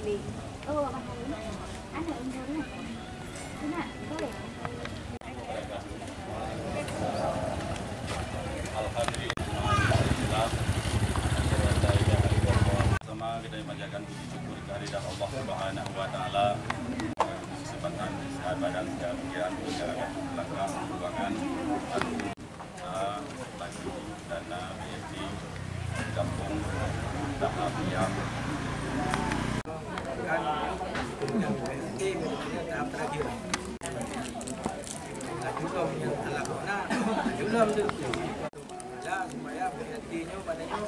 Sama kita panjatkan puji syukur kehadirat Allah Subhanahu wa taala. Kesempatan sehat badan segala pikiran masyarakat belakang keuangan bagi dana BNI kampung tahap yang tahap terakhir. Juga menyatakan juga supaya BNI-nya badannya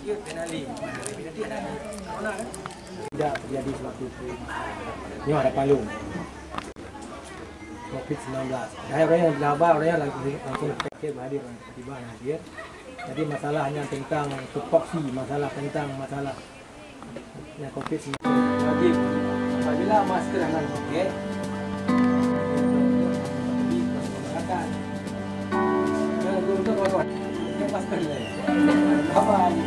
dia penali. Tidak terjadi sewaktu itu. Ini ada payung. COVID-19. Orangnya gelabah, orangnya langsung fikir hadir, tiba hadir. Jadi masalahnya tentang tupoksi, masalah COVID-19. Wajib apabila masker akan dipakai, masyarakat. Untuk kawan-kawan, masker ni. Apa ni?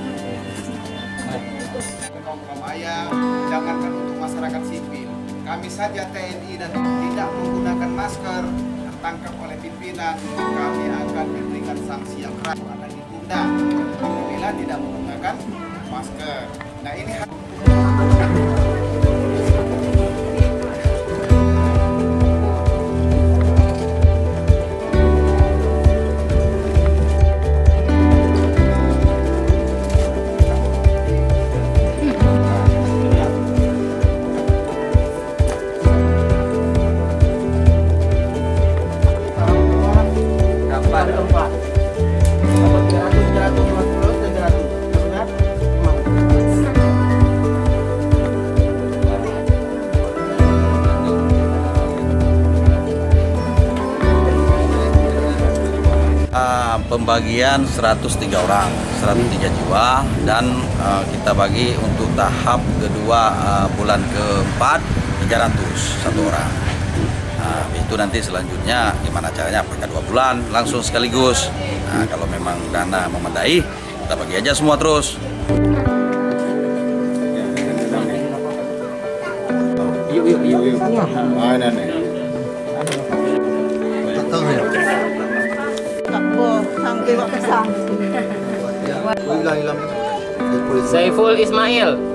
Kaum ayah, jangankan untuk masyarakat sipil, kami saja TNI dan tidak menggunakan masker tertangkap oleh pimpinan, kami akan diberikan sanksi yang keras, akan ditunda apabila tidak menggunakan masker. Nah ini pembagian 103 orang, 103 jiwa, dan kita bagi untuk tahap kedua bulan keempat 300 satu orang. Nah, itu nanti selanjutnya gimana caranya, apakah 2 bulan langsung sekaligus. Nah, kalau memang dana memadai, kita bagi aja semua terus. yuk. Mana nih? Saiful Ismail.